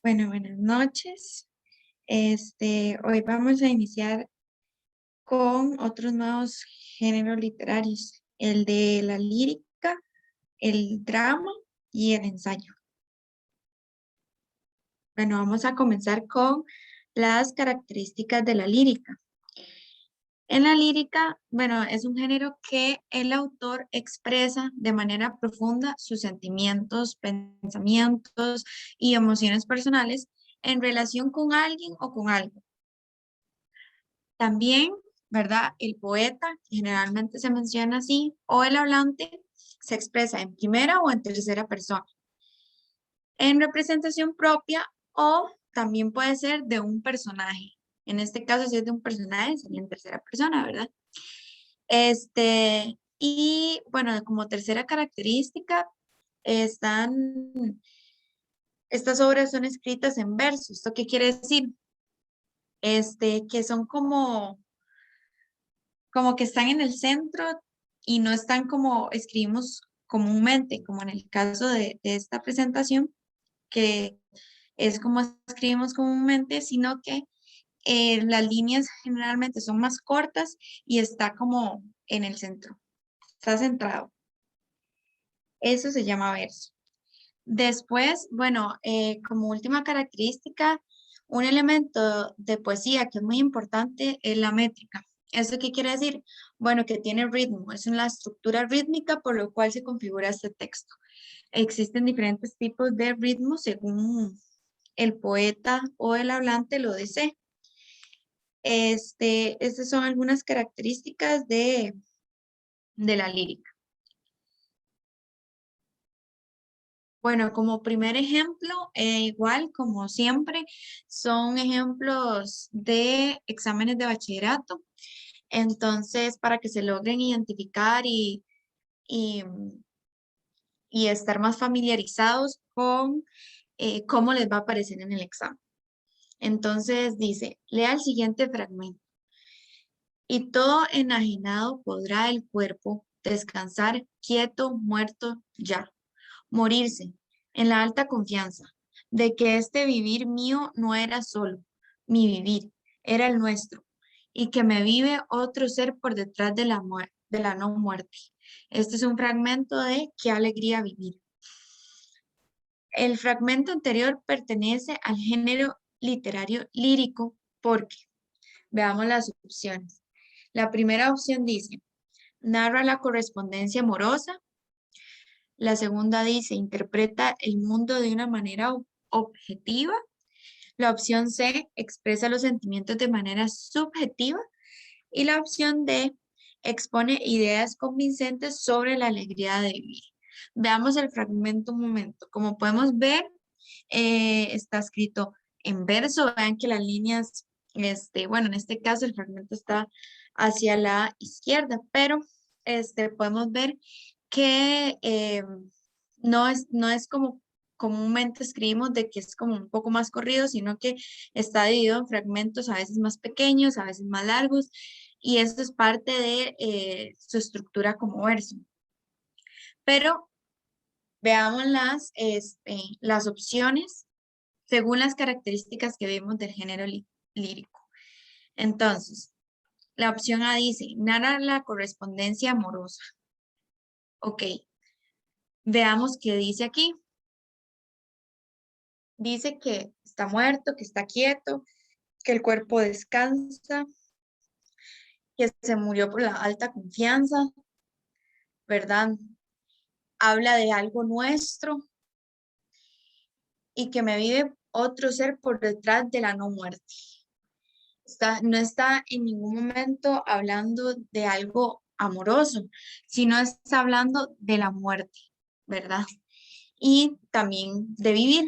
Bueno, buenas noches. Hoy vamos a iniciar con otros nuevos géneros literarios, el de la lírica, el drama y el ensayo. Bueno, vamos a comenzar con las características de la lírica. En la lírica, bueno, es un género que el autor expresa de manera profunda sus sentimientos, pensamientos y emociones personales en relación con alguien o con algo. También, ¿verdad? El poeta, generalmente se menciona así, o el hablante se expresa en primera o en tercera persona, en representación propia o también puede ser de un personaje. En este caso, si es de un personaje, sería en tercera persona, ¿verdad? Y bueno, como tercera característica, están, estas obras son escritas en versos. ¿Esto qué quiere decir? Que son como que están en el centro y no están como escribimos comúnmente, como en el caso de esta presentación, que es como escribimos comúnmente, sino que las líneas generalmente son más cortas y está como en el centro, está centrado. Eso se llama verso. Después, bueno, como última característica, un elemento de poesía que es muy importante es la métrica. ¿Eso qué quiere decir? Bueno, que tiene ritmo, es una estructura rítmica por lo cual se configura este texto. Existen diferentes tipos de ritmo según el poeta o el hablante lo desee. Estas son algunas características de la lírica. Bueno, como primer ejemplo, igual como siempre, son ejemplos de exámenes de bachillerato. Entonces, para que se logren identificar y, y estar más familiarizados con cómo les va a aparecer en el examen. Entonces, dice, lea el siguiente fragmento. Y todo enajenado podrá el cuerpo descansar quieto, muerto ya, morirse en la alta confianza de que este vivir mío no era solo mi vivir, era el nuestro, y que me vive otro ser por detrás de la muerte, de la no muerte. Este es un fragmento de Qué alegría vivir. El fragmento anterior pertenece al género literario lírico porque, veamos las opciones. La primera opción dice, narra la correspondencia amorosa. La segunda dice, interpreta el mundo de una manera objetiva. La opción C, expresa los sentimientos de manera subjetiva. Y la opción D, expone ideas convincentes sobre la alegría de vivir. Veamos el fragmento un momento. Como podemos ver, está escrito en verso. Vean que las líneas, bueno, en este caso el fragmento está hacia la izquierda, pero podemos ver que no es como comúnmente escribimos de que es como un poco más corrido, sino que está dividido en fragmentos a veces más pequeños, a veces más largos, y esto es parte de su estructura como verso. Pero veamos las opciones según las características que vemos del género lírico. Entonces, la opción A dice, narra la correspondencia amorosa. Ok, veamos qué dice aquí. Dice que está muerto, que está quieto, que el cuerpo descansa, que se murió por la alta confianza, ¿verdad? Habla de algo nuestro y que me vive otro ser por detrás de la no muerte. No está en ningún momento hablando de algo amoroso, sino está hablando de la muerte, ¿verdad? Y también de vivir.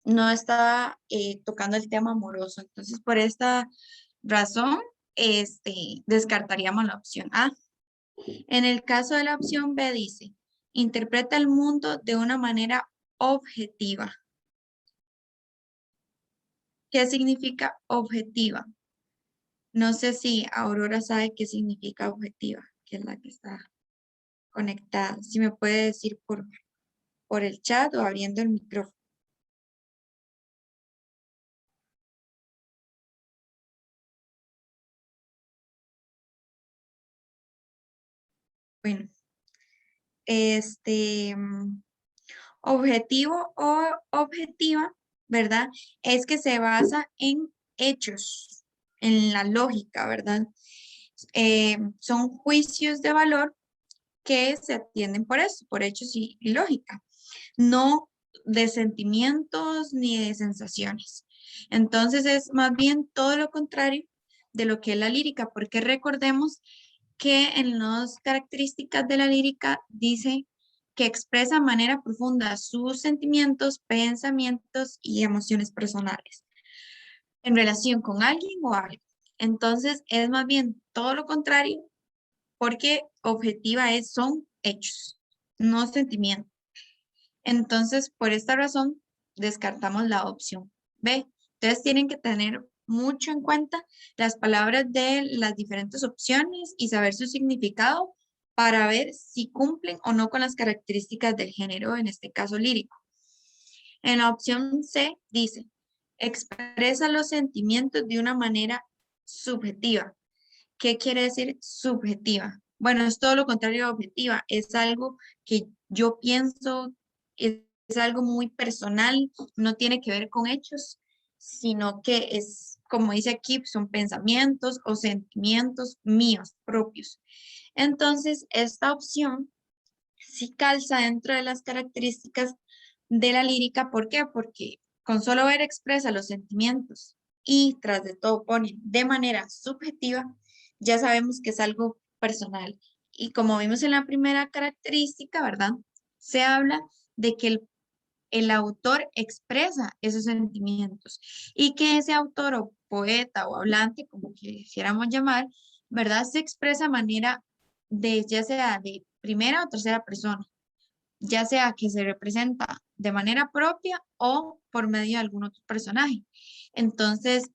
No está tocando el tema amoroso. Entonces, por esta razón, descartaríamos la opción A. En el caso de la opción B dice, interpreta el mundo de una manera objetiva. ¿Qué significa objetiva? No sé si Aurora sabe qué significa objetiva, que es la que está conectada. Si me puede decir por el chat o abriendo el micrófono. Bueno, objetivo o objetiva, ¿verdad? Es que se basa en hechos, en la lógica, ¿verdad? Son juicios de valor que se atienden por eso, por hechos y lógica, no de sentimientos ni de sensaciones. Entonces es más bien todo lo contrario de lo que es la lírica, porque recordemos que en las características de la lírica dice que expresa de manera profunda sus sentimientos, pensamientos y emociones personales en relación con alguien o algo. Entonces es más bien todo lo contrario porque objetiva son hechos, no sentimientos. Entonces, por esta razón, descartamos la opción B. Entonces, tienen que tener mucho en cuenta las palabras de las diferentes opciones y saber su significado para ver si cumplen o no con las características del género, en este caso lírico. En la opción C dice, expresa los sentimientos de una manera subjetiva. ¿Qué quiere decir subjetiva? Bueno, es todo lo contrario a objetiva. Es algo que yo pienso, es algo muy personal, no tiene que ver con hechos, sino que es, como dice aquí, son pensamientos o sentimientos míos propios. Entonces, esta opción sí calza dentro de las características de la lírica. ¿Por qué? Porque con solo ver expresa los sentimientos y tras de todo pone de manera subjetiva, ya sabemos que es algo personal. Y como vimos en la primera característica, ¿verdad? Se habla de que el autor expresa esos sentimientos y que ese autor o poeta o hablante, como quisiéramos llamar, ¿verdad? Se expresa de manera de ya sea de primera o tercera persona, ya sea que se representa de manera propia o por medio de algún otro personaje. Entonces,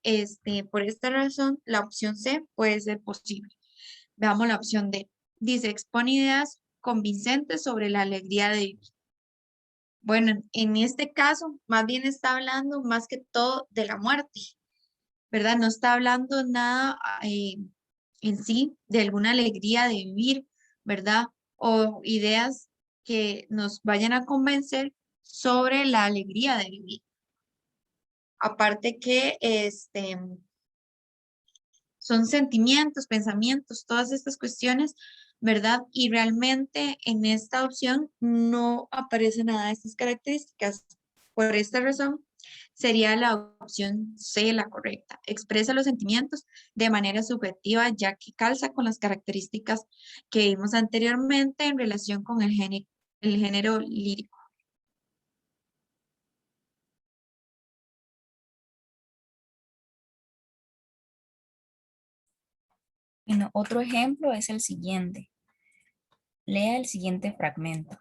por esta razón, la opción C puede ser posible. Veamos la opción D. Dice, expone ideas convincentes sobre la alegría de vivir. Bueno, en este caso, más bien está hablando más que todo de la muerte, ¿verdad? No está hablando nada en sí de alguna alegría de vivir, ¿verdad? O ideas que nos vayan a convencer sobre la alegría de vivir. Aparte que son sentimientos, pensamientos, todas estas cuestiones, ¿verdad? Y realmente en esta opción no aparece nada de estas características. Por esta razón, sería la opción C la correcta. Expresa los sentimientos de manera subjetiva, ya que calza con las características que vimos anteriormente en relación con el género lírico. Bueno, otro ejemplo es el siguiente. Lea el siguiente fragmento.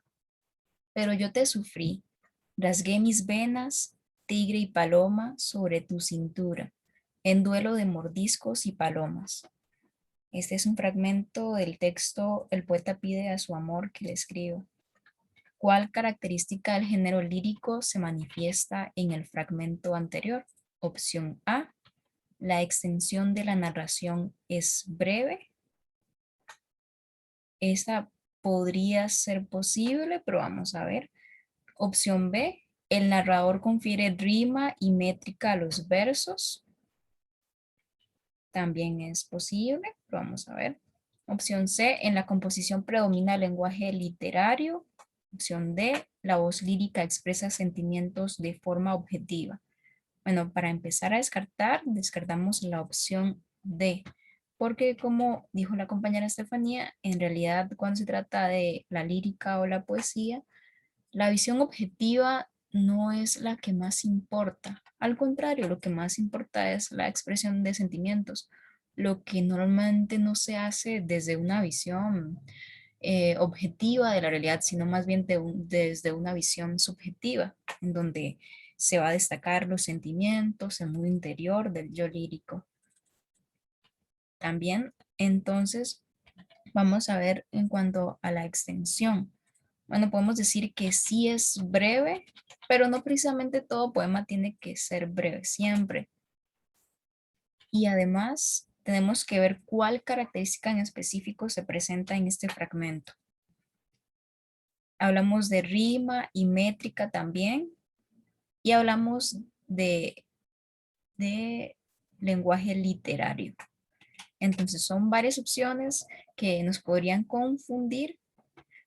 Pero yo te sufrí, rasgué mis venas, tigre y paloma sobre tu cintura, en duelo de mordiscos y palomas. Este es un fragmento del texto El poeta pide a su amor que le escriba. ¿Cuál característica del género lírico se manifiesta en el fragmento anterior? Opción A, la extensión de la narración es breve. Esa podría ser posible, pero vamos a ver. Opción B, el narrador confiere rima y métrica a los versos. También es posible, pero vamos a ver. Opción C, en la composición predomina el lenguaje literario. Opción D, la voz lírica expresa sentimientos de forma objetiva. Bueno, para empezar a descartar, descartamos la opción D, porque como dijo la compañera Estefanía, en realidad cuando se trata de la lírica o la poesía, la visión objetiva no es la que más importa. Al contrario, lo que más importa es la expresión de sentimientos, lo que normalmente no se hace desde una visión objetiva de la realidad, sino más bien desde una visión subjetiva, en donde se va a destacar los sentimientos, el mundo interior del yo lírico. También, entonces, vamos a ver en cuanto a la extensión. Bueno, podemos decir que sí es breve, pero no precisamente todo poema tiene que ser breve siempre. Y además tenemos que ver cuál característica en específico se presenta en este fragmento. Hablamos de rima y métrica también, y hablamos de lenguaje literario. Entonces son varias opciones que nos podrían confundir,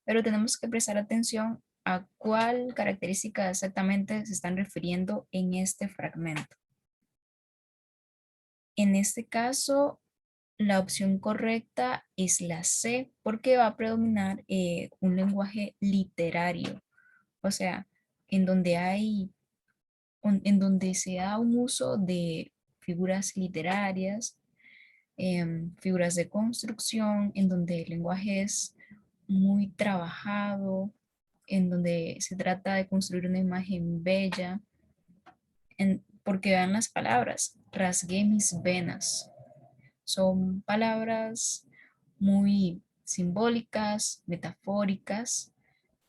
pero tenemos que prestar atención a cuál característica exactamente se están refiriendo en este fragmento. En este caso, la opción correcta es la C, porque va a predominar un lenguaje literario, o sea, en donde en donde se da un uso de figuras literarias, figuras de construcción, en donde el lenguaje es muy trabajado, en donde se trata de construir una imagen bella, porque vean las palabras, rasgué mis venas. Son palabras muy simbólicas, metafóricas.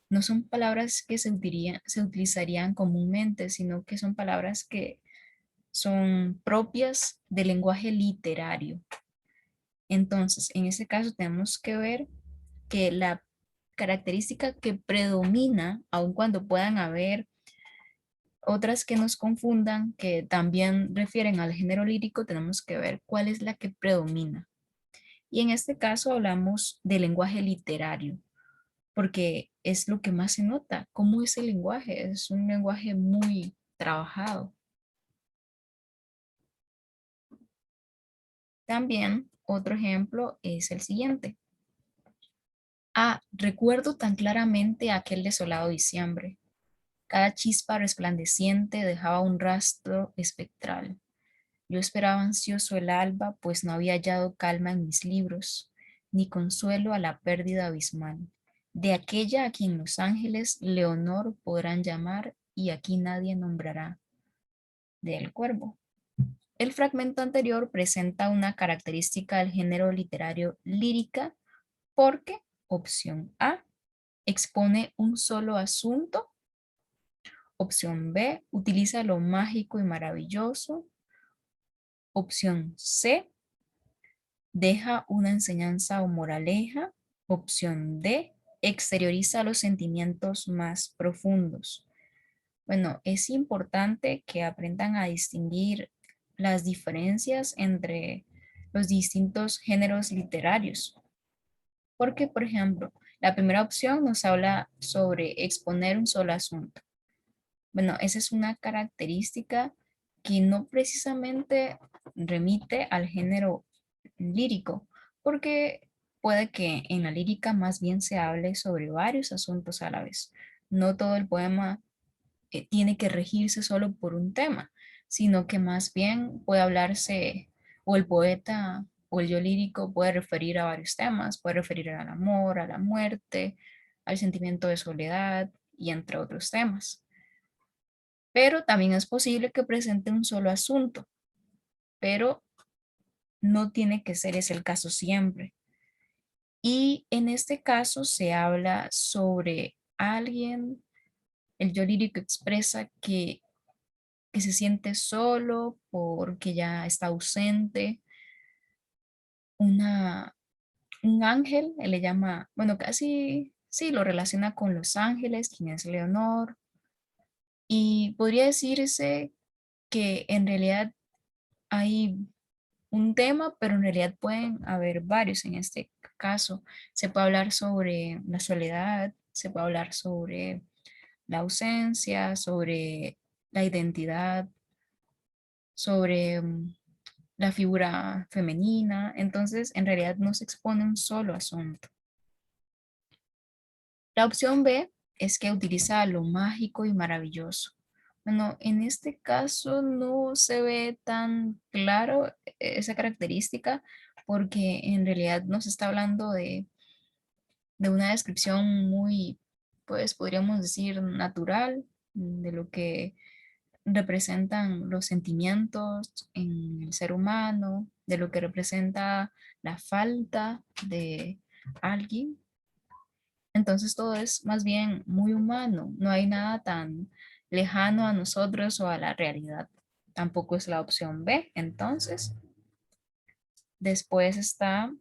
No son palabras que se utilizarían comúnmente, sino que son palabras que son propias del lenguaje literario. Entonces, en ese caso tenemos que ver que la característica que predomina, aun cuando puedan haber otras que nos confundan, que también refieren al género lírico, tenemos que ver cuál es la que predomina. Y en este caso hablamos de lenguaje literario, porque es lo que más se nota. ¿Cómo es el lenguaje? Es un lenguaje muy trabajado. También otro ejemplo es el siguiente. Recuerdo tan claramente aquel desolado diciembre. Cada chispa resplandeciente dejaba un rastro espectral. Yo esperaba ansioso el alba, pues no había hallado calma en mis libros, ni consuelo a la pérdida abismal, de aquella a quien los ángeles Leonor podrán llamar y aquí nadie nombrará, del Cuervo. El fragmento anterior presenta una característica del género literario lírica porque, opción A, expone un solo asunto. Opción B, utiliza lo mágico y maravilloso. Opción C, deja una enseñanza o moraleja. Opción D, exterioriza los sentimientos más profundos. Bueno, es importante que aprendan a distinguir las diferencias entre los distintos géneros literarios. Porque, por ejemplo, la primera opción nos habla sobre exponer un solo asunto. Bueno, esa es una característica que no precisamente remite al género lírico, porque puede que en la lírica más bien se hable sobre varios asuntos a la vez. No todo el poema tiene que regirse solo por un tema, sino que más bien puede hablarse, o el poeta o el yo lírico puede referir a varios temas, puede referir al amor, a la muerte, al sentimiento de soledad y entre otros temas. Pero también es posible que presente un solo asunto, pero no tiene que ser ese el caso siempre. Y en este caso se habla sobre alguien, el yo lírico expresa que se siente solo porque ya está ausente. Una, un ángel, él le llama, bueno, casi sí, lo relaciona con los ángeles, quien es Leonor. Y podría decirse que en realidad hay un tema, pero en realidad pueden haber varios en este caso. Se puede hablar sobre la soledad, se puede hablar sobre la ausencia, sobre la identidad, sobre la figura femenina. Entonces, en realidad no se expone un solo asunto. La opción B es que utiliza lo mágico y maravilloso. Bueno, en este caso no se ve tan claro esa característica porque en realidad nos está hablando de una descripción muy, pues podríamos decir, natural de lo que representan los sentimientos en el ser humano, de lo que representa la falta de alguien. Entonces todo es más bien muy humano, no hay nada tan lejano a nosotros o a la realidad. Tampoco es la opción B, entonces. Después está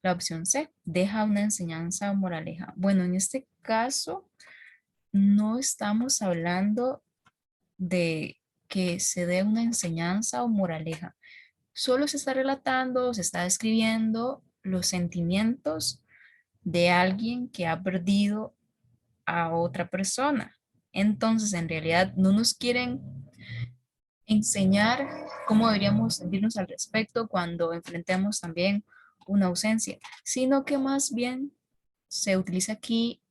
la opción C, deja una enseñanza o moraleja. Bueno, en este caso no estamos hablando de que se dé una enseñanza o moraleja. Solo se está relatando, se está describiendo los sentimientos de alguien que ha perdido a otra persona. Entonces, en realidad, no nos quieren enseñar cómo deberíamos sentirnos al respecto cuando enfrentemos también una ausencia, sino que más bien se utiliza aquí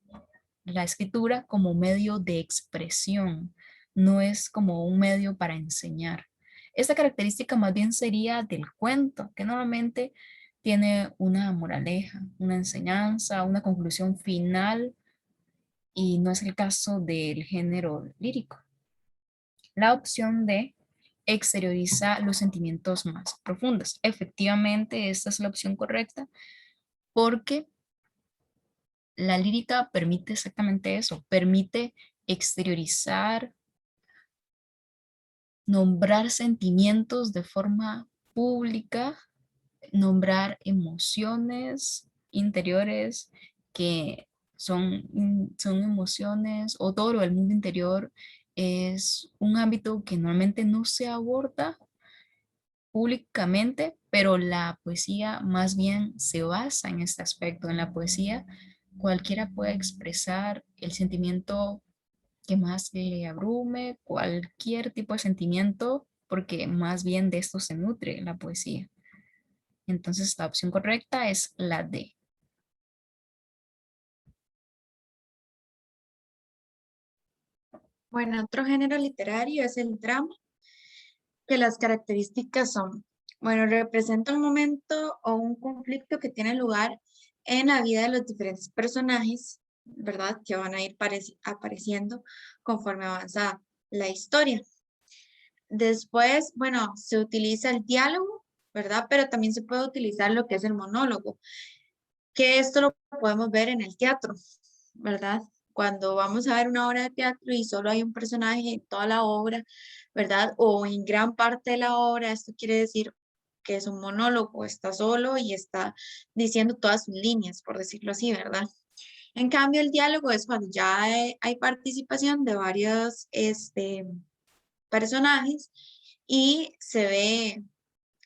la escritura como medio de expresión, no es como un medio para enseñar. Esta característica más bien sería del cuento, que normalmente tiene una moraleja, una enseñanza, una conclusión final, y no es el caso del género lírico. La opción D exterioriza los sentimientos más profundos. Efectivamente, esta es la opción correcta porque la lírica permite exactamente eso, permite exteriorizar, nombrar sentimientos de forma pública, nombrar emociones interiores que son emociones o todo lo del mundo interior es un ámbito que normalmente no se aborda públicamente, pero la poesía más bien se basa en este aspecto. En la poesía cualquiera puede expresar el sentimiento que más le abrume, cualquier tipo de sentimiento, porque más bien de esto se nutre la poesía. Entonces la opción correcta es la D. Bueno, otro género literario es el drama, que las características son, bueno, representa un momento o un conflicto que tiene lugar en la vida de los diferentes personajes, ¿verdad? Que van a ir apareciendo conforme avanza la historia. Después, bueno, se utiliza el diálogo, ¿verdad? Pero también se puede utilizar lo que es el monólogo, que esto lo podemos ver en el teatro, ¿verdad? Cuando vamos a ver una obra de teatro y solo hay un personaje en toda la obra, ¿verdad? O en gran parte de la obra, esto quiere decir que es un monólogo, está solo y está diciendo todas sus líneas, por decirlo así, ¿verdad? En cambio, el diálogo es cuando ya hay participación de varios personajes y se ve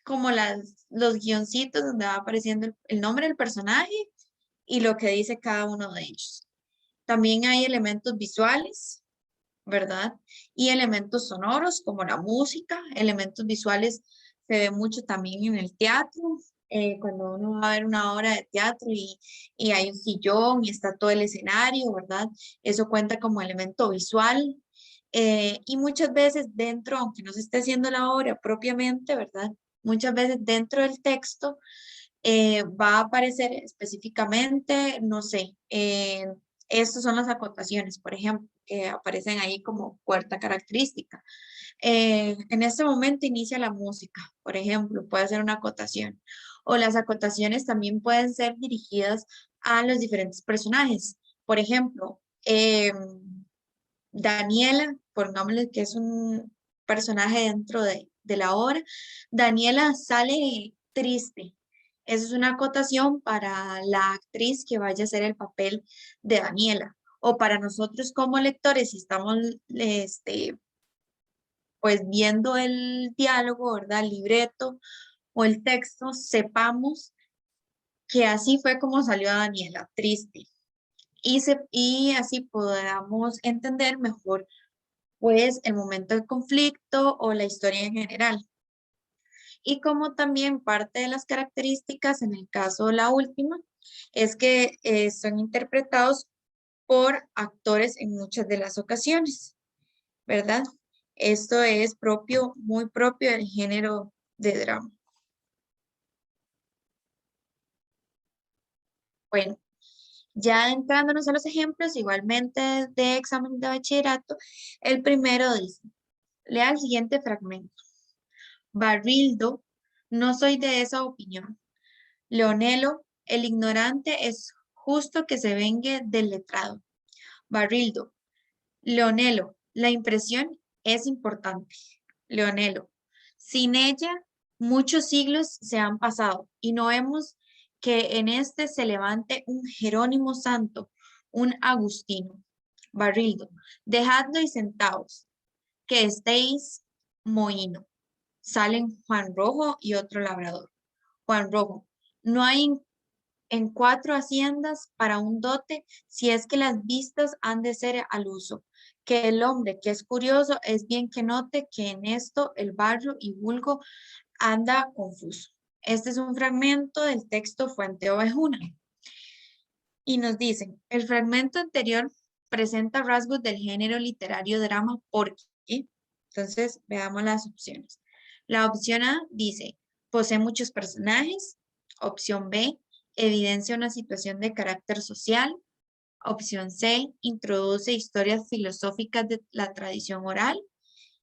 como los guioncitos donde va apareciendo el nombre del personaje y lo que dice cada uno de ellos. También hay elementos visuales, ¿verdad? Y elementos sonoros como la música, elementos visuales se ve mucho también en el teatro, cuando uno va a ver una obra de teatro y hay un sillón y está todo el escenario, ¿verdad? Eso cuenta como elemento visual. Y muchas veces dentro, aunque no se esté haciendo la obra propiamente, ¿verdad? Muchas veces dentro del texto va a aparecer específicamente, no sé, estas son las acotaciones, por ejemplo, que aparecen ahí como cuarta característica. En este momento inicia la música, por ejemplo, puede ser una acotación. O las acotaciones también pueden ser dirigidas a los diferentes personajes. Por ejemplo, Daniela, pongámosle que es un personaje dentro de la obra, Daniela sale triste. Esa es una acotación para la actriz que vaya a hacer el papel de Daniela. O para nosotros como lectores, si estamos pues viendo el diálogo, ¿verdad? El libreto o el texto, sepamos que así fue como salió Daniela, triste. Y así podamos entender mejor pues el momento del conflicto o la historia en general. Y como también parte de las características, en el caso la última, es que son interpretados por actores en muchas de las ocasiones, ¿verdad? Esto es propio, muy propio del género de drama. Bueno, ya entrándonos a los ejemplos, igualmente de examen de bachillerato, el primero dice, lea el siguiente fragmento. Barrildo, no soy de esa opinión. Leonelo, el ignorante es justo que se vengue del letrado. Barrildo, Leonelo, la impresión es importante. Leonelo, sin ella Muchos siglos se han pasado y no vemos que en este se levante un Jerónimo santo, un Agustino. Barrildo, dejadlo y sentaos, que estéis mohíno. Salen Juan Rojo y otro labrador. Juan Rojo, no hay en 4 haciendas para un dote, si es que las vistas han de ser al uso. Que el hombre que es curioso es bien que note que en esto el barrio y vulgo anda confuso. Este es un fragmento del texto Fuente Ovejuna. Y nos dicen, el fragmento anterior presenta rasgos del género literario drama, ¿por qué? Entonces, veamos las opciones. La opción A dice, posee muchos personajes. Opción B, evidencia una situación de carácter social. Opción C, introduce historias filosóficas de la tradición oral.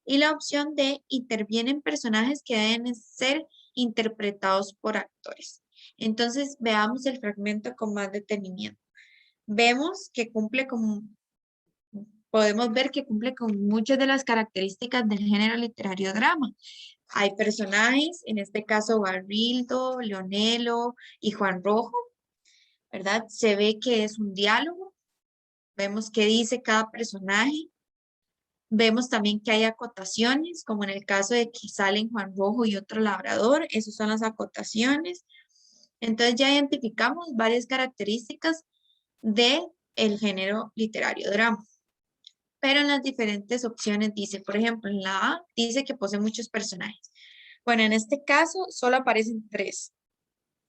Y la opción D, intervienen personajes que deben ser interpretados por actores. Entonces, veamos el fragmento con más detenimiento. Vemos que podemos ver que cumple con muchas de las características del género literario drama. Hay personajes, en este caso Barrildo, Leonelo y Juan Rojo, ¿verdad? Se ve que es un diálogo, vemos qué dice cada personaje, vemos también que hay acotaciones, como en el caso de que salen Juan Rojo y otro labrador, esas son las acotaciones. Entonces ya identificamos varias características de el género literario drama. Pero en las diferentes opciones dice, por ejemplo, en la A dice que posee muchos personajes. Bueno, en este caso solo aparecen 3.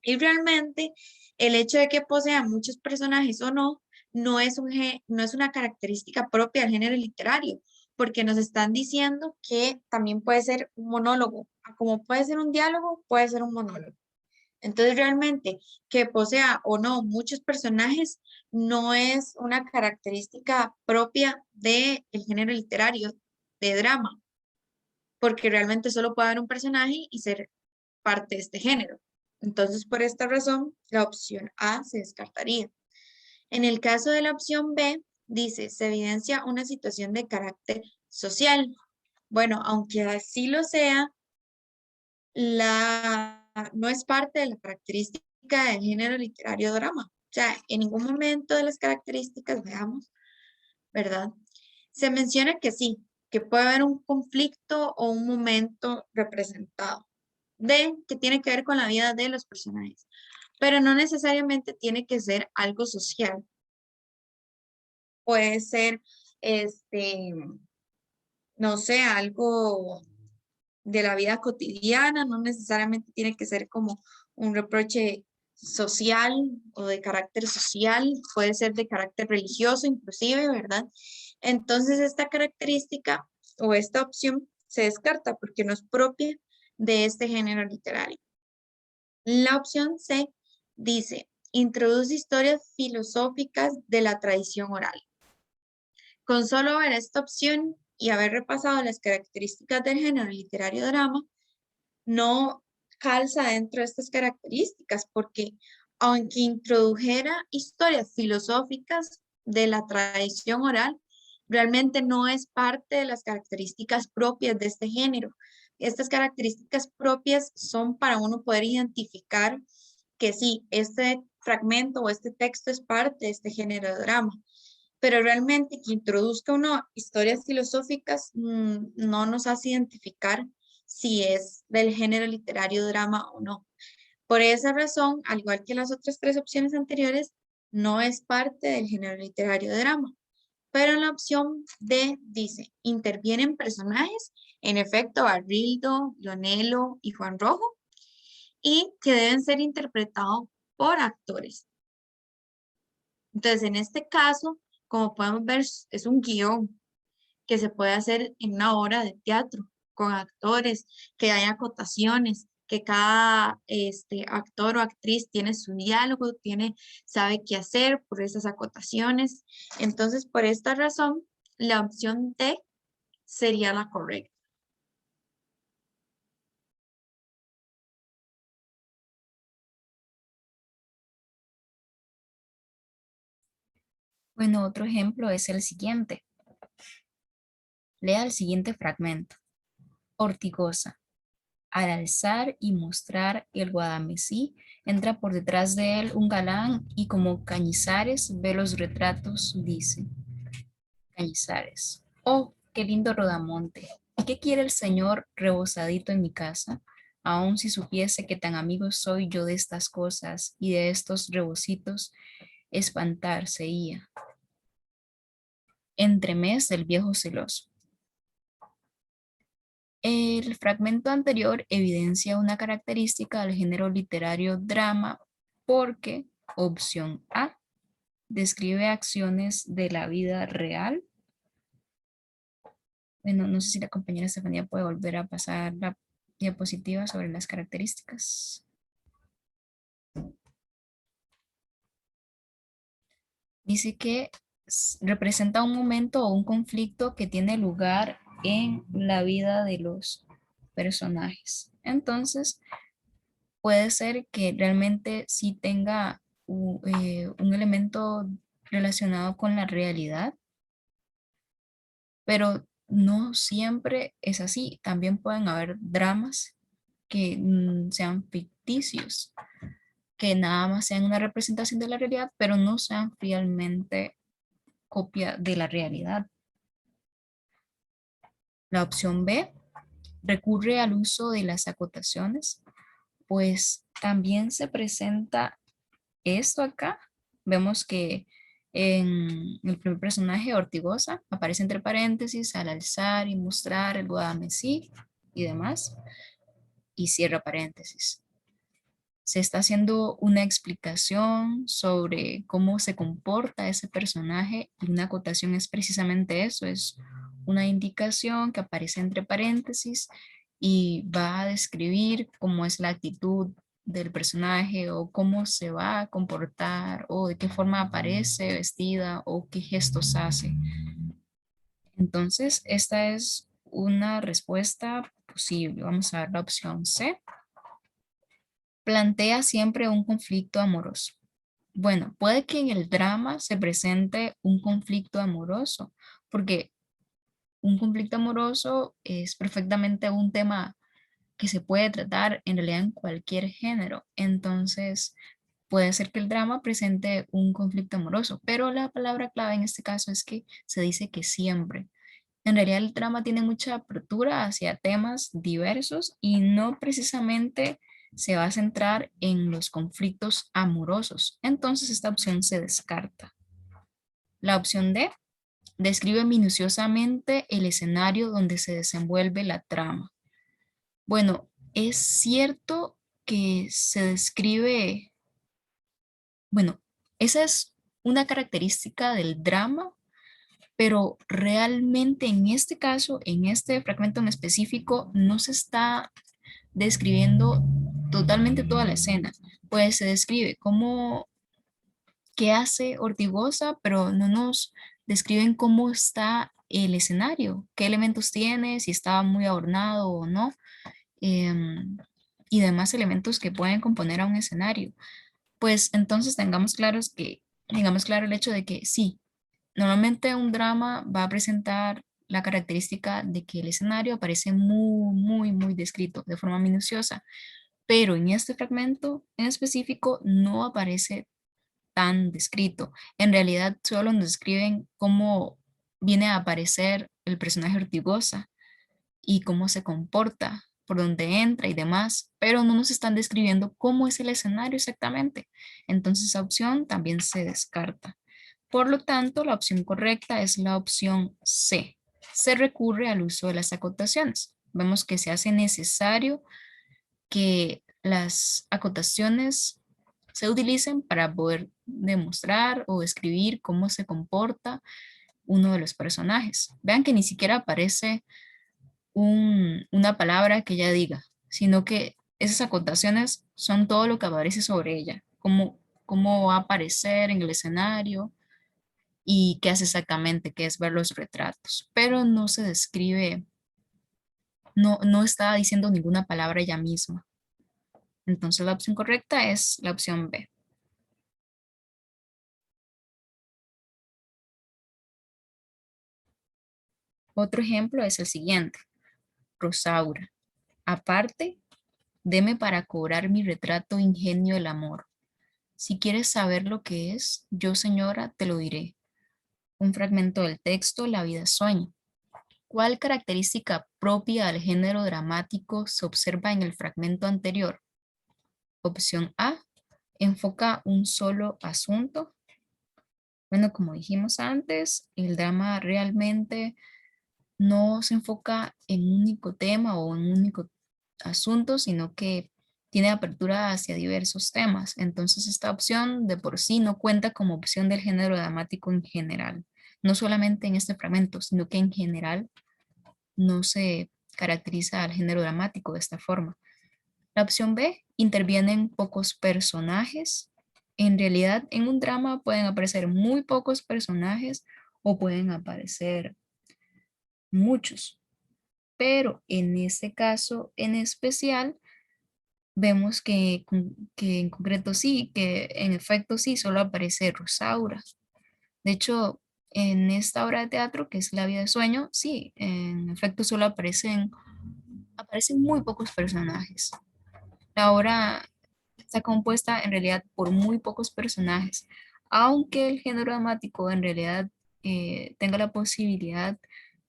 Y realmente el hecho de que posea muchos personajes o no, no es una característica propia del género literario, porque nos están diciendo que también puede ser un monólogo. Como puede ser un diálogo, puede ser un monólogo. Entonces, realmente, que posea o no muchos personajes no es una característica propia del género literario de drama, porque realmente solo puede haber un personaje y ser parte de este género. Entonces, por esta razón, la opción A se descartaría. En el caso de la opción B, dice, se evidencia una situación de carácter social. Bueno, aunque así lo sea, no es parte de la característica del género literario drama. O sea, en ningún momento de las características, veamos, ¿verdad? Se menciona que sí, que puede haber un conflicto o un momento representado que tiene que ver con la vida de los personajes, pero no necesariamente tiene que ser algo social. Puede ser, no sé, algo de la vida cotidiana, no necesariamente tiene que ser como un reproche social o de carácter social, puede ser de carácter religioso inclusive, ¿verdad? Entonces esta característica o esta opción se descarta porque no es propia de este género literario. La opción C dice, introduce historias filosóficas de la tradición oral. Con solo ver esta opción y haber repasado las características del género literario drama, no calza dentro de estas características, porque aunque introdujera historias filosóficas de la tradición oral, realmente no es parte de las características propias de este género. Estas características propias son para uno poder identificar que sí, este fragmento o este texto es parte de este género de drama, pero realmente que introduzca uno historias filosóficas no nos hace identificar si es del género literario drama o no. Por esa razón, al igual que las otras 3 opciones anteriores, no es parte del género literario drama. Pero en la opción D dice, intervienen personajes, en efecto, Barrildo, Leonelo y Juan Rojo, y que deben ser interpretados por actores. Entonces, en este caso, como podemos ver, es un guión que se puede hacer en una obra de teatro con actores, que hay acotaciones, que cada actor o actriz tiene su diálogo, sabe qué hacer por esas acotaciones. Entonces, por esta razón, la opción D sería la correcta. Bueno, otro ejemplo es el siguiente. Lea el siguiente fragmento. Ortigosa. Al alzar y mostrar el Guadamesí, entra por detrás de él un galán y como Cañizares ve los retratos, dice. Cañizares. Oh, qué lindo rodamonte. ¿Y qué quiere el señor rebosadito en mi casa? Aun si supiese que tan amigo soy yo de estas cosas y de estos rebositos, espantarse ia. Entremés del viejo celoso. El fragmento anterior evidencia una característica del género literario drama porque, opción A, describe acciones de la vida real. Bueno, no sé si la compañera Estefanía puede volver a pasar la diapositiva sobre las características. Dice que representa un momento o un conflicto que tiene lugar en la vida de los personajes. Entonces, puede ser que realmente sí tenga un elemento relacionado con la realidad, pero no siempre es así. También pueden haber dramas que sean ficticios, que nada más sean una representación de la realidad, pero no sean fielmente copia de la realidad. La opción B recurre al uso de las acotaciones, pues también se presenta esto acá. Vemos que en el primer personaje, Ortigosa, aparece entre paréntesis al alzar y mostrar el Guadamesí y demás, y cierra paréntesis. Se está haciendo una explicación sobre cómo se comporta ese personaje y una acotación es precisamente eso, es una indicación que aparece entre paréntesis y va a describir cómo es la actitud del personaje o cómo se va a comportar o de qué forma aparece vestida o qué gestos hace. Entonces, esta es una respuesta posible. Vamos a ver la opción C. Plantea siempre un conflicto amoroso. Bueno, puede que en el drama se presente un conflicto amoroso, porque un conflicto amoroso es perfectamente un tema que se puede tratar en realidad en cualquier género. Entonces, puede ser que el drama presente un conflicto amoroso, pero la palabra clave en este caso es que se dice que siempre. En realidad el drama tiene mucha apertura hacia temas diversos y no precisamente se va a centrar en los conflictos amorosos. Entonces esta opción se descarta. La opción D describe minuciosamente el escenario donde se desenvuelve la trama. Bueno, es cierto que se describe, bueno, esa es una característica del drama, pero realmente en este caso, en este fragmento en específico, no se está describiendo totalmente toda la escena. Pues se describe cómo, qué hace Ortigosa, pero no nos describen cómo está el escenario, qué elementos tiene, si está muy adornado o no, em, y demás elementos que pueden componer a un escenario. Pues entonces tengamos claro el hecho de que sí, normalmente un drama va a presentar la característica de que el escenario aparece muy descrito de forma minuciosa, pero en este fragmento en específico no aparece tan descrito. En realidad solo nos describen cómo viene a aparecer el personaje Ortigosa y cómo se comporta, por dónde entra y demás, pero no nos están describiendo cómo es el escenario exactamente. Entonces esa opción también se descarta. Por lo tanto, la opción correcta es la opción C. Se recurre al uso de las acotaciones. Vemos que se hace necesario que las acotaciones se utilicen para poder demostrar o describir cómo se comporta uno de los personajes. Vean que ni siquiera aparece una palabra que ella diga, sino que esas acotaciones son todo lo que aparece sobre ella, cómo va a aparecer en el escenario y qué hace exactamente, que es ver los retratos, pero no se describe, no está diciendo ninguna palabra ella misma. Entonces la opción correcta es la opción B. Otro ejemplo es el siguiente. Rosaura. Aparte, Deme para cobrar mi retrato ingenio el amor. Si quieres saber lo que es, yo señora te lo diré. Un fragmento del texto, La vida es sueño. ¿Cuál característica propia del género dramático se observa en el fragmento anterior? Opción A, enfoca un solo asunto. Bueno, como dijimos antes, el drama realmente no se enfoca en un único tema o en un único asunto, sino que tiene apertura hacia diversos temas. Entonces, esta opción de por sí no cuenta como opción del género dramático en general. No solamente en este fragmento, sino que en general no se caracteriza al género dramático de esta forma. La opción B, intervienen pocos personajes. En realidad, en un drama pueden aparecer muy pocos personajes o pueden aparecer muchos, pero en este caso en especial vemos que en concreto sí, que en efecto sí, solo aparece Rosaura. De hecho, en esta obra de teatro, que es La vida de sueño, sí, en efecto solo aparecen muy pocos personajes. La obra está compuesta en realidad por muy pocos personajes, aunque el género dramático en realidad tenga la posibilidad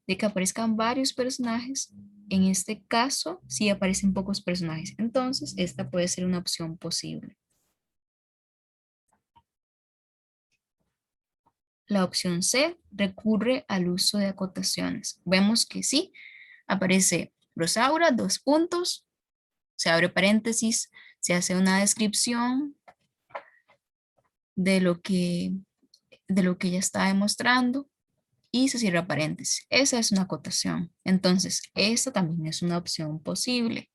de que aparezcan varios personajes. En este caso, sí aparecen pocos personajes. Entonces, esta puede ser una opción posible. La opción C recurre al uso de acotaciones. Vemos que sí, aparece Rosaura, dos puntos, se abre paréntesis, se hace una descripción de lo que, de lo que ella está demostrando y se cierra paréntesis. Esa es una acotación. Entonces, esta también es una opción posible.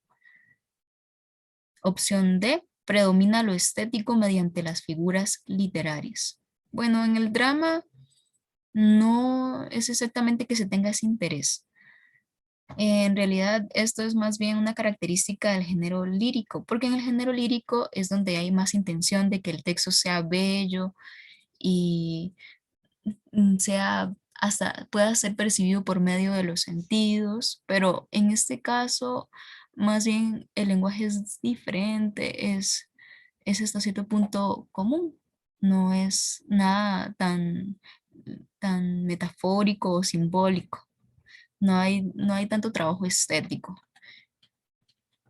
Opción D, predomina lo estético mediante las figuras literarias. Bueno, en el drama no es exactamente que se tenga ese interés. En realidad, esto es más bien una característica del género lírico, porque en el género lírico es donde hay más intención de que el texto sea bello y sea hasta pueda ser percibido por medio de los sentidos, pero en este caso, más bien el lenguaje es diferente, es hasta cierto punto común, no es nada tan metafórico o simbólico, no hay tanto trabajo estético,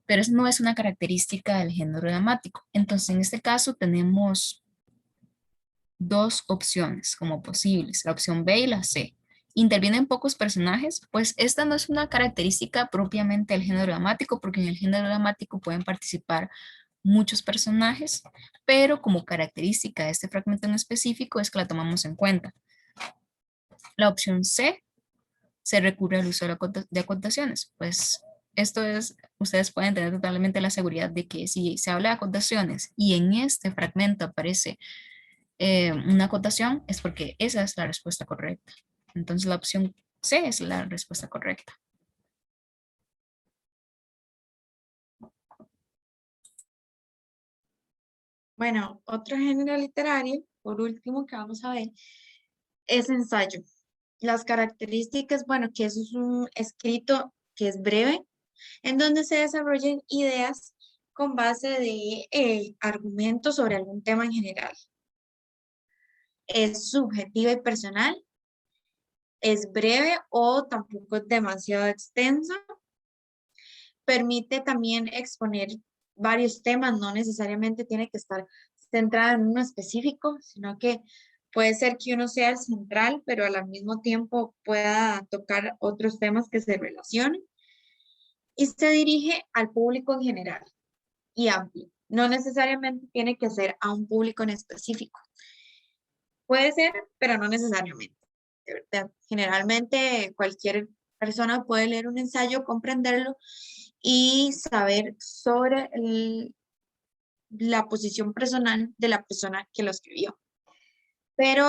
pero eso no es una característica del género dramático. Entonces, en este caso tenemos dos opciones como posibles, la opción B y la C. ¿Intervienen pocos personajes? Pues esta no es una característica propiamente del género dramático, porque en el género dramático pueden participar muchos personajes, pero como característica de este fragmento en específico es que la tomamos en cuenta. La opción C, se recurre al uso de acotaciones. Pues esto es, ustedes pueden tener totalmente la seguridad de que si se habla de acotaciones y en este fragmento aparece una acotación, es porque esa es la respuesta correcta. Entonces la opción C es la respuesta correcta. Bueno, otro género literario, por último, que vamos a ver, es ensayo. Las características, bueno, que eso es un escrito que es breve, en donde se desarrollan ideas con base de argumentos sobre algún tema en general. Es subjetiva y personal, es breve o tampoco es demasiado extenso. Permite también exponer varios temas, no necesariamente tiene que estar centrada en uno específico, sino que puede ser que uno sea el central, pero al mismo tiempo pueda tocar otros temas que se relacionen. Y se dirige al público en general y amplio. No necesariamente tiene que ser a un público en específico. Puede ser, pero no necesariamente. ¿Verdad? Generalmente cualquier persona puede leer un ensayo, comprenderlo y saber sobre la posición personal de la persona que lo escribió. Pero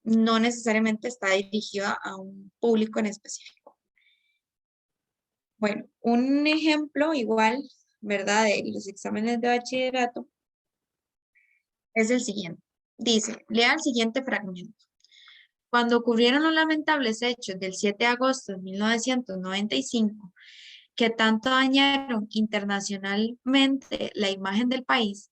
no necesariamente está dirigido a un público en específico. Bueno, un ejemplo igual, ¿verdad? De los exámenes de bachillerato es el siguiente. Dice, lea el siguiente fragmento. Cuando ocurrieron los lamentables hechos del 7 de agosto de 1995, que tanto dañaron internacionalmente la imagen del país,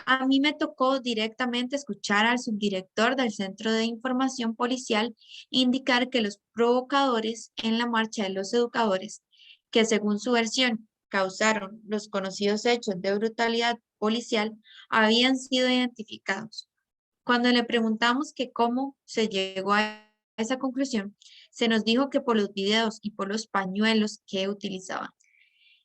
a mí me tocó directamente escuchar al subdirector del Centro de Información Policial indicar que los provocadores en la marcha de los educadores, que según su versión causaron los conocidos hechos de brutalidad policial, habían sido identificados. Cuando le preguntamos que cómo se llegó a esa conclusión, se nos dijo que por los videos y por los pañuelos que utilizaban.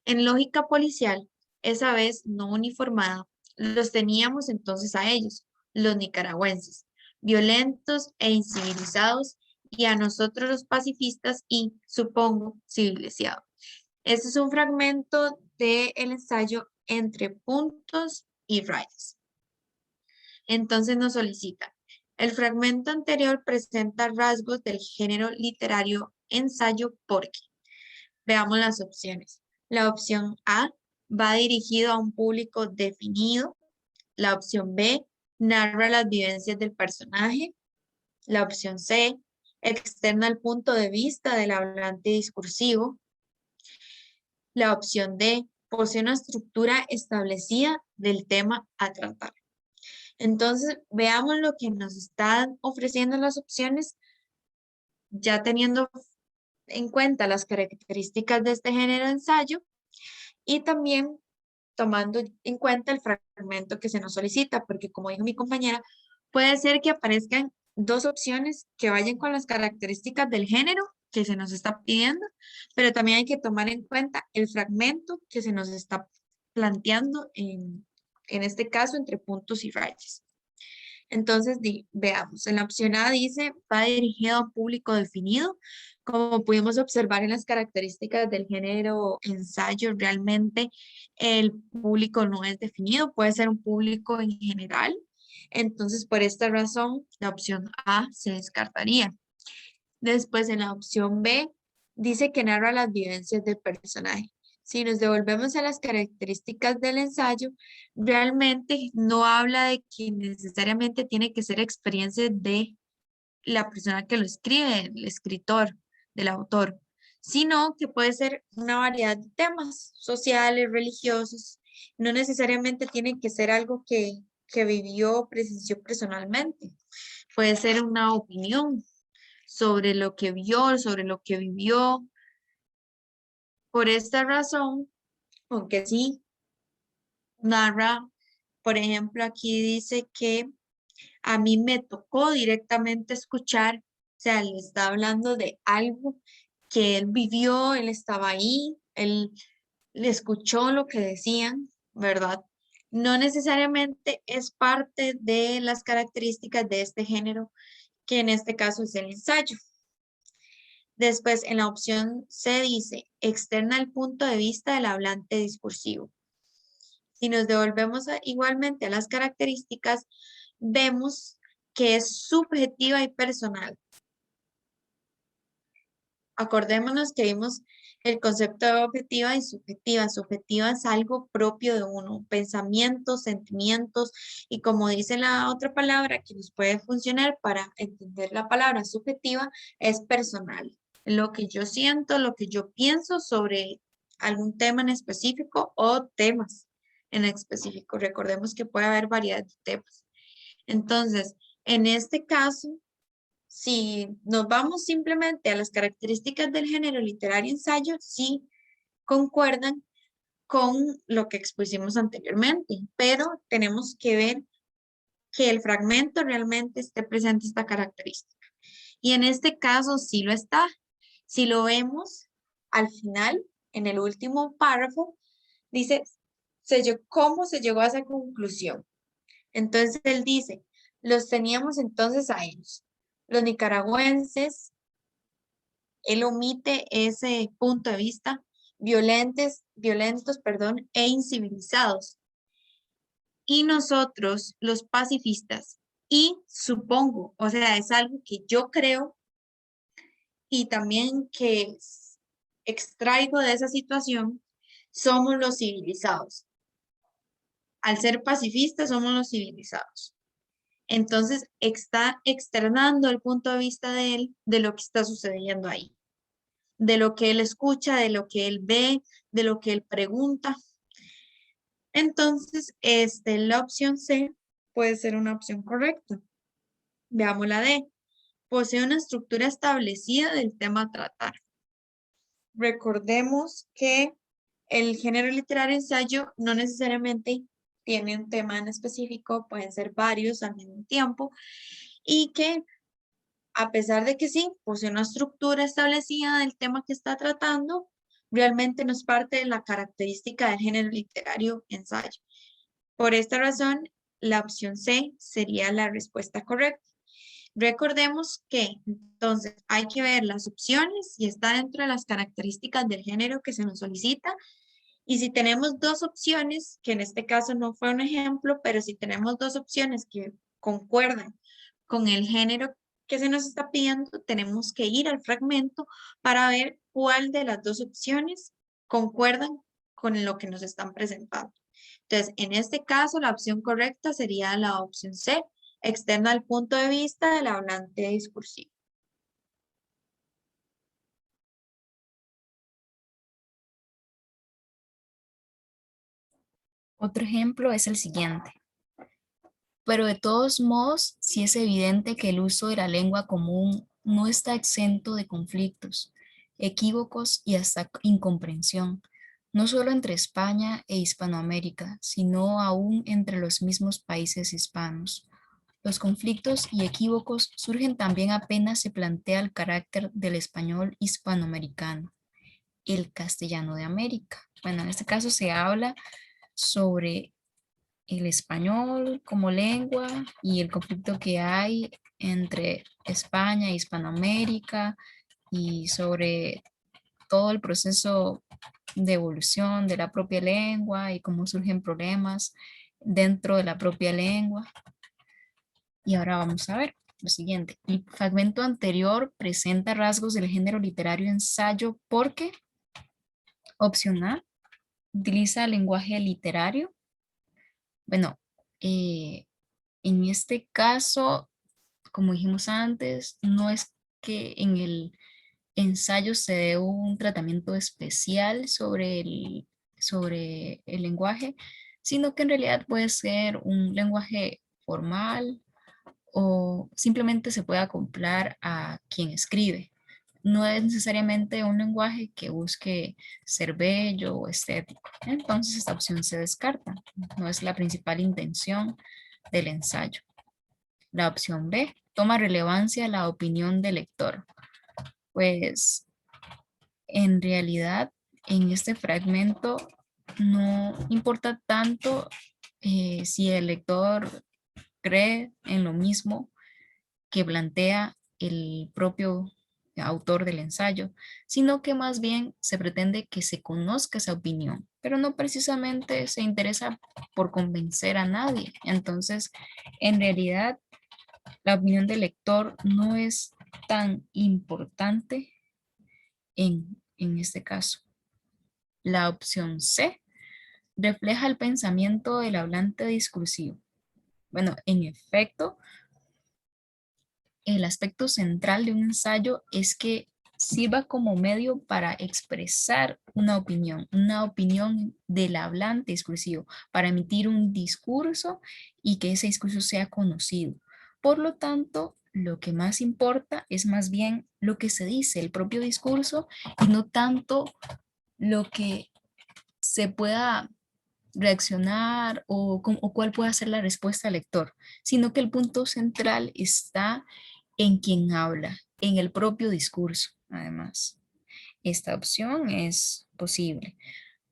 En lógica policial, esa vez no uniformada, los teníamos entonces a ellos, los nicaragüenses, violentos e incivilizados, y a nosotros los pacifistas y, supongo, civilizados. Este es un fragmento del ensayo Entre puntos y rayas. Entonces nos solicita. El fragmento anterior presenta rasgos del género literario ensayo porque. Veamos las opciones. La opción A va dirigido a un público definido. La opción B narra las vivencias del personaje. La opción C externa el punto de vista del hablante discursivo. La opción D posee una estructura establecida del tema a tratar. Entonces, veamos lo que nos están ofreciendo las opciones, ya teniendo en cuenta las características de este género de ensayo y también tomando en cuenta el fragmento que se nos solicita, porque como dijo mi compañera, puede ser que aparezcan dos opciones que vayan con las características del género que se nos está pidiendo, pero también hay que tomar en cuenta el fragmento que se nos está planteando en este caso entre puntos y rayas. Entonces, veamos, en la opción A dice, va dirigido a un público definido. Como pudimos observar en las características del género ensayo, realmente el público no es definido, puede ser un público en general. Entonces, por esta razón, la opción A se descartaría. Después, en la opción B, dice que narra las vivencias del personaje. Si nos devolvemos a las características del ensayo, realmente no habla de que necesariamente tiene que ser experiencia de la persona que lo escribe, el escritor, del autor, sino que puede ser una variedad de temas sociales, religiosos. No necesariamente tiene que ser algo que vivió, presenció personalmente. Puede ser una opinión sobre lo que vio, sobre lo que vivió. Por esta razón, aunque sí narra, por ejemplo, aquí dice que a mí me tocó directamente escuchar, o sea, le está hablando de algo que él vivió, él estaba ahí, él le escuchó lo que decían, ¿verdad? No necesariamente es parte de las características de este género, que en este caso es el ensayo. Después, en la opción C dice, externa el punto de vista del hablante discursivo. Si nos devolvemos igualmente a las características, vemos que es subjetiva y personal. Acordémonos que vimos el concepto de objetiva y subjetiva. Subjetiva es algo propio de uno, pensamientos, sentimientos, y como dice la otra palabra que nos puede funcionar para entender la palabra subjetiva, es personal. Lo que yo siento, lo que yo pienso sobre algún tema en específico o temas en específico. Recordemos que puede haber variedad de temas. Entonces, en este caso, si nos vamos simplemente a las características del género literario ensayo, sí concuerdan con lo que expusimos anteriormente, pero tenemos que ver que el fragmento realmente esté presente esta característica. Y en este caso sí lo está. Si lo vemos al final, en el último párrafo, dice, ¿cómo se llegó a esa conclusión? Entonces él dice, los teníamos entonces a ellos, los nicaragüenses. Él omite ese punto de vista, violentos, perdón, e incivilizados. Y nosotros, los pacifistas, y supongo, o sea, es algo que yo creo y también que extraigo de esa situación, somos los civilizados. Al ser pacifistas, somos los civilizados. Entonces, está externando el punto de vista de él de lo que está sucediendo ahí. de lo que él escucha, de lo que él ve, de lo que él pregunta. Entonces, la opción C puede ser una opción correcta. Veamos la D. Posee una estructura establecida del tema a tratar. Recordemos que el género literario ensayo no necesariamente tiene un tema en específico, pueden ser varios al mismo tiempo, y que a pesar de que sí, posee una estructura establecida del tema que está tratando, realmente no es parte de la característica del género literario ensayo. Por esta razón, la opción C sería la respuesta correcta. Recordemos que entonces hay que ver las opciones y está dentro de las características del género que se nos solicita. Y si tenemos dos opciones, que en este caso no fue un ejemplo, pero si tenemos dos opciones que concuerdan con el género que se nos está pidiendo, tenemos que ir al fragmento para ver cuál de las dos opciones concuerdan con lo que nos están presentando. Entonces, en este caso, la opción correcta sería la opción C, externa al punto de vista del hablante discursivo. Otro ejemplo es el siguiente. Pero de todos modos, sí es evidente que el uso de la lengua común no está exento de conflictos, equívocos y hasta incomprensión, no solo entre España e Hispanoamérica, sino aún entre los mismos países hispanos. Los conflictos y equívocos surgen también apenas se plantea el carácter del español hispanoamericano, el castellano de América. Bueno, en este caso se habla sobre el español como lengua y el conflicto que hay entre España e Hispanoamérica y sobre todo el proceso de evolución de la propia lengua y cómo surgen problemas dentro de la propia lengua. Y ahora vamos a ver lo siguiente. El fragmento anterior presenta rasgos del género literario ensayo porque, opción A, utiliza lenguaje literario. Bueno, eh, en este caso, como dijimos antes, no es que en el ensayo se dé un tratamiento especial sobre el lenguaje, sino que en realidad puede ser un lenguaje formal o simplemente se puede acoplar a quien escribe. No es necesariamente un lenguaje que busque ser bello o estético. Entonces esta opción se descarta. No es la principal intención del ensayo. La opción B, toma relevancia la opinión del lector. Pues en realidad en este fragmento no importa tanto si el lector cree en lo mismo que plantea el propio autor del ensayo, sino que más bien se pretende que se conozca esa opinión, pero no precisamente se interesa por convencer a nadie. Entonces, en realidad, la opinión del lector no es tan importante en este caso. La opción C refleja el pensamiento del hablante discursivo. Bueno, en efecto, el aspecto central de un ensayo es que sirva como medio para expresar una opinión del hablante discursivo, para emitir un discurso y que ese discurso sea conocido. Por lo tanto, lo que más importa es más bien lo que se dice, el propio discurso, y no tanto lo que se pueda reaccionar o cuál puede ser la respuesta al lector, sino que el punto central está en quien habla, en el propio discurso, además. Esta opción es posible.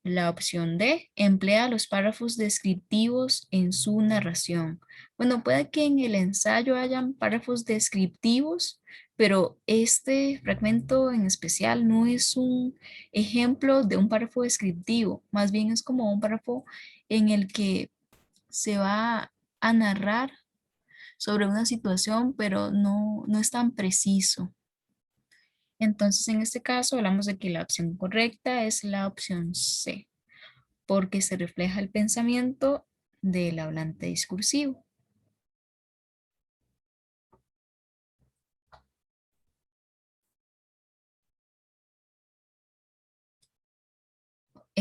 La opción D, emplea los párrafos descriptivos en su narración. Bueno, puede que en el ensayo hayan párrafos descriptivos, pero este fragmento en especial no es un ejemplo de un párrafo descriptivo, más bien es como un párrafo en el que se va a narrar sobre una situación, pero no es tan preciso. Entonces, en este caso, hablamos de que la opción correcta es la opción C, porque se refleja el pensamiento del hablante discursivo.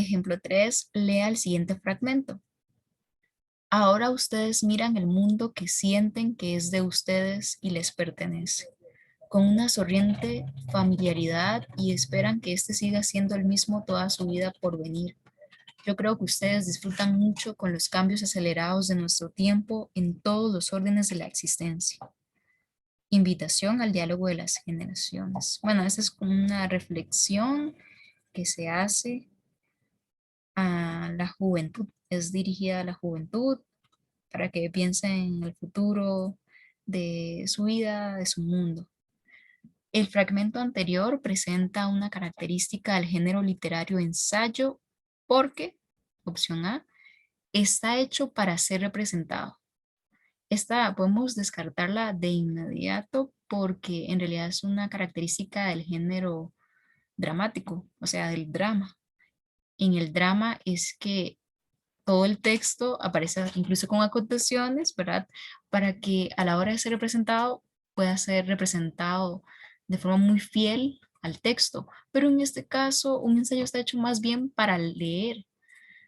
Ejemplo 3, lea el siguiente fragmento. Ahora ustedes miran el mundo que sienten que es de ustedes y les pertenece, con una sonriente familiaridad y esperan que este siga siendo el mismo toda su vida por venir. Yo creo que ustedes disfrutan mucho con los cambios acelerados de nuestro tiempo en todos los órdenes de la existencia. Invitación al diálogo de las generaciones. Bueno, esta es como una reflexión que se hace a la juventud. Es dirigida a la juventud para que piensen en el futuro de su vida, de su mundo. El fragmento anterior presenta una característica del género literario ensayo porque, opción A, está hecho para ser representado. Esta podemos descartarla de inmediato porque en realidad es una característica del género dramático, o sea, del drama. En el drama es que todo el texto aparece incluso con acotaciones, ¿verdad? Para que a la hora de ser representado pueda ser representado de forma muy fiel al texto. Pero en este caso, un ensayo está hecho más bien para leer.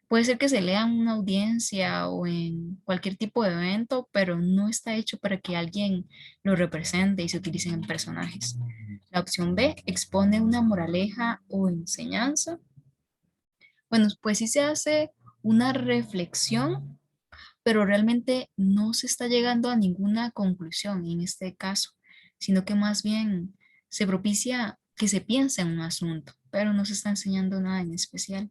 Puede ser que se lea en una audiencia o en cualquier tipo de evento, pero no está hecho para que alguien lo represente y se utilicen en personajes. La opción B expone una moraleja o enseñanza. Bueno, pues sí se hace una reflexión, pero realmente no se está llegando a ninguna conclusión en este caso, sino que más bien se propicia que se piense en un asunto, pero no se está enseñando nada en especial.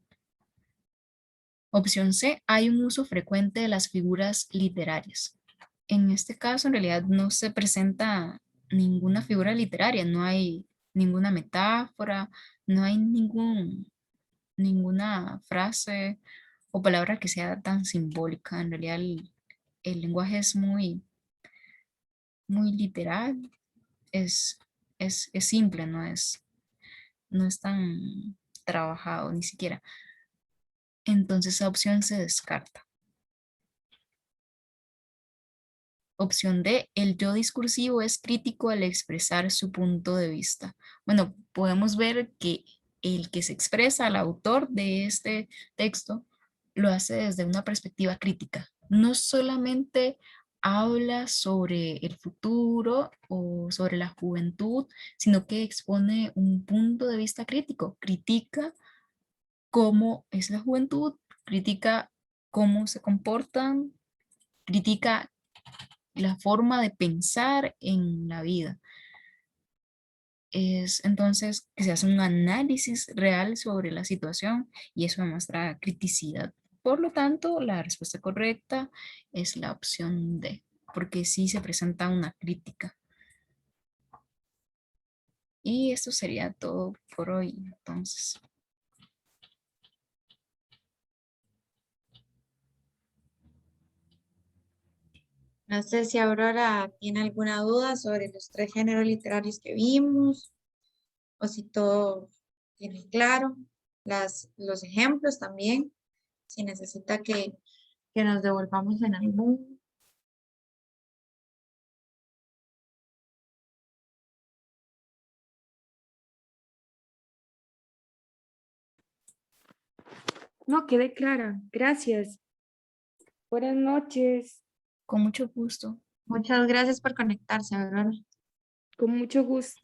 Opción C, hay un uso frecuente de las figuras literarias. En este caso, en realidad no se presenta ninguna figura literaria, no hay ninguna metáfora, no hay ninguna frase o palabra que sea tan simbólica. En realidad el lenguaje es muy literal, es, es simple, no es tan trabajado ni siquiera. Entonces esa opción se descarta. Opción D, el yo discursivo es crítico al expresar su punto de vista. Bueno, podemos ver que el que se expresa, el autor de este texto, lo hace desde una perspectiva crítica. No solamente habla sobre el futuro o sobre la juventud, sino que expone un punto de vista crítico. Critica cómo es la juventud, critica cómo se comportan, critica la forma de pensar en la vida. Es entonces que se hace un análisis real sobre la situación y eso demuestra criticidad. Por lo tanto, la respuesta correcta es la opción D, porque sí se presenta una crítica. Y esto sería todo por hoy, entonces. No sé si Aurora tiene alguna duda sobre los tres géneros literarios que vimos o si todo tiene claro. Los ejemplos también, si necesita que nos devolvamos en algún. No, quedé clara. Gracias. Buenas noches. Con mucho gusto. Muchas gracias por conectarse, Aurora. Con mucho gusto.